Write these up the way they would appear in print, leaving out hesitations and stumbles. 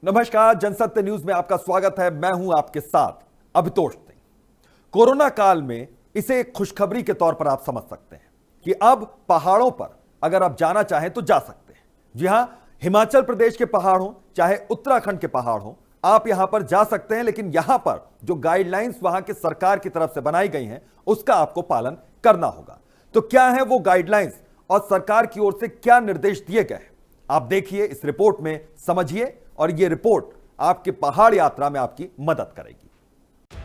नमस्कार, जनसत्य न्यूज में आपका स्वागत है। मैं हूं आपके साथ अभितोष सिंह। कोरोना काल में इसे एक खुशखबरी के तौर पर आप समझ सकते हैं कि अब पहाड़ों पर अगर आप जाना चाहें तो जा सकते हैं। जी हां, हिमाचल प्रदेश के पहाड़ हो चाहे उत्तराखंड के पहाड़ हो, आप यहां पर जा सकते हैं। लेकिन यहां पर जो गाइडलाइंस वहां के सरकार की तरफ से बनाई गई हैं उसका आपको पालन करना होगा। तो क्या है वो गाइडलाइंस और सरकार की ओर से क्या निर्देश दिए गए हैं, आप देखिए इस रिपोर्ट में, समझिए और यह रिपोर्ट आपके पहाड़ यात्रा में आपकी मदद करेगी।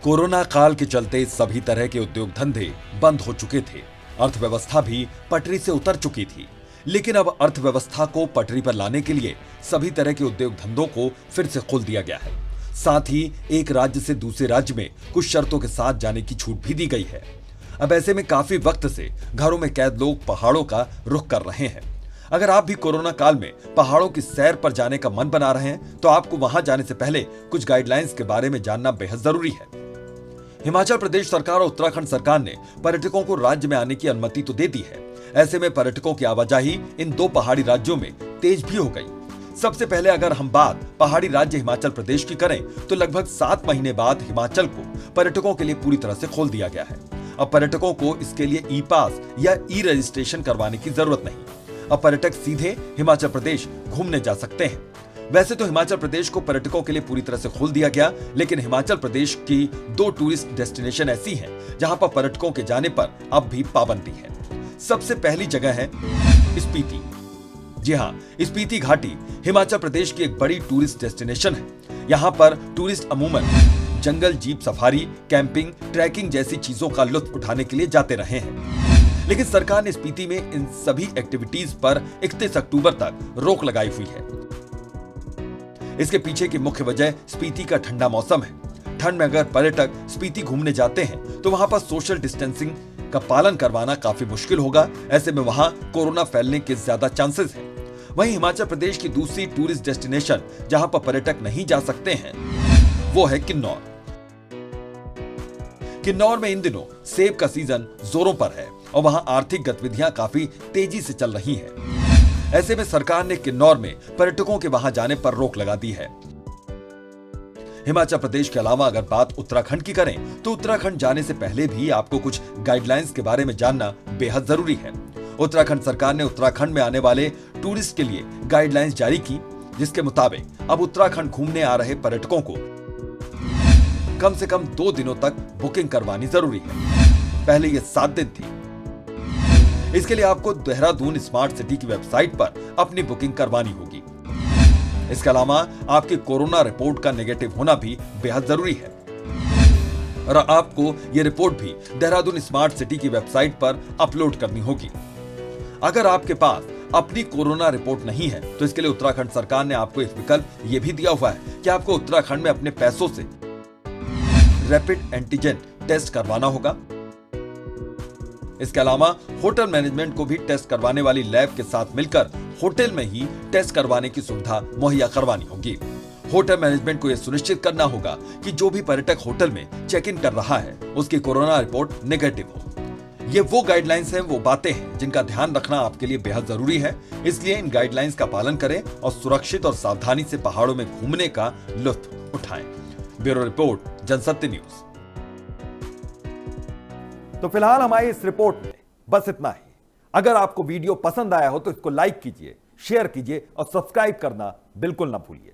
कोरोना काल के चलते सभी तरह के उद्योग धंधे बंद हो चुके थे। अर्थव्यवस्था भी पटरी से उतर चुकी थी। लेकिन अब अर्थव्यवस्था को पटरी पर लाने के लिए सभी तरह के उद्योग धंधों को फिर से खोल दिया गया है। साथ ही एक राज्य से दूसरे राज्य में कुछ शर्तों के साथ जाने की छूट भी दी गई है। अब ऐसे में काफी वक्त से घरों में कैद लोग पहाड़ों का रुख कर रहे हैं। अगर आप भी कोरोना काल में पहाड़ों की सैर पर जाने का मन बना रहे हैं तो आपको वहां जाने से पहले कुछ गाइडलाइंस के बारे में जानना बेहद जरूरी है। हिमाचल प्रदेश सरकार और उत्तराखंड सरकार ने पर्यटकों को राज्य में आने की अनुमति तो दे दी है। ऐसे में पर्यटकों की आवाजाही इन दो पहाड़ी राज्यों में तेज भी हो गई। सबसे पहले अगर हम बात पहाड़ी राज्य हिमाचल प्रदेश की करें तो लगभग 7 महीने बाद हिमाचल को पर्यटकों के लिए पूरी तरह से खोल दिया गया है। अब पर्यटकों को इसके लिए ई पास या ई रजिस्ट्रेशन करवाने की जरूरत नहीं। अब पर्यटक सीधे हिमाचल प्रदेश घूमने जा सकते हैं। वैसे तो हिमाचल प्रदेश को पर्यटकों के लिए पूरी तरह से खोल दिया गया, लेकिन हिमाचल प्रदेश की 2 टूरिस्ट डेस्टिनेशन ऐसी हैं जहां पर पर्यटकों के जाने पर अब भी पाबंदी है। सबसे पहली जगह है स्पीति। जी हां, स्पीति घाटी हिमाचल प्रदेश की एक बड़ी टूरिस्ट डेस्टिनेशन है। यहाँ पर टूरिस्ट अमूमन जंगल जीप सफारी, कैंपिंग, ट्रैकिंग जैसी चीजों का लुत्फ उठाने के लिए जाते रहे हैं। लेकिन सरकार ने स्पीति में इन सभी एक्टिविटीज पर 31 अक्टूबर तक रोक लगाई हुई है। इसके पीछे की मुख्य वजह स्पीति का ठंडा मौसम है। ठंड में अगर पर्यटक स्पीति घूमने जाते हैं तो वहां पर सोशल डिस्टेंसिंग का पालन करवाना काफी मुश्किल होगा। ऐसे में वहां कोरोना फैलने के ज्यादा चांसेस हैं। वहीं हिमाचल प्रदेश की दूसरी टूरिस्ट डेस्टिनेशन जहां पर पर्यटक नहीं जा सकते हैं वो है किन्नौर। किन्नौर में इन दिनों सेब का सीजन जोरों पर है और वहां आर्थिक गतिविधियां काफी तेजी से चल रही हैं। ऐसे में सरकार ने किन्नौर में पर्यटकों के वहां जाने पर रोक लगा दी है। हिमाचल प्रदेश के अलावा अगर बात उत्तराखंड की करें तो उत्तराखंड जाने से पहले भी आपको कुछ गाइडलाइंस के बारे में जानना बेहद जरूरी है। उत्तराखंड सरकार ने उत्तराखंड में आने वाले टूरिस्ट के लिए गाइडलाइंस जारी की, जिसके मुताबिक अब उत्तराखंड घूमने आ रहे पर्यटकों को कम से कम 2 दिनों तक बुकिंग करवानी जरूरी है। पहले ये 7 दिन थी। इसके लिए आपको देहरादून स्मार्ट सिटी की वेबसाइट पर अपनी बुकिंग करवानी होगी। इसके अलावा आपकी कोरोना रिपोर्ट का नेगेटिव होना भी बेहद जरूरी है और आपको ये रिपोर्ट भी देहरादून स्मार्ट सिटी की वेबसाइट पर अपलोड करनी होगी। अगर आपके पास अपनी कोरोना रिपोर्ट नहीं है तो इसके लिए उत्तराखंड सरकार ने आपको एक विकल्प ये भी दिया हुआ है कि आपको उत्तराखंड में अपने पैसों से रैपिड एंटीजन टेस्ट करवाना होगा। इसके अलावा होटल मैनेजमेंट को भी टेस्ट करवाने वाली लैब के साथ मिलकर होटल में ही टेस्ट करवाने की सुविधा मुहैया करवानी होगी। होटल मैनेजमेंट को यह सुनिश्चित करना होगा कि जो भी पर्यटक होटल में चेक इन कर रहा है उसकी कोरोना रिपोर्ट नेगेटिव हो। ये वो गाइडलाइंस हैं, वो बातें हैं जिनका ध्यान रखना आपके लिए बेहद जरूरी है। इसलिए इन गाइडलाइंस का पालन करें और सुरक्षित और सावधानी से पहाड़ों में घूमने का लुत्फ उठाएं। Bureau report, Jansatya news. तो फिलहाल हमारी इस रिपोर्ट में बस इतना ही। अगर आपको वीडियो पसंद आया हो तो इसको लाइक कीजिए, शेयर कीजिए और सब्सक्राइब करना बिल्कुल ना भूलिए।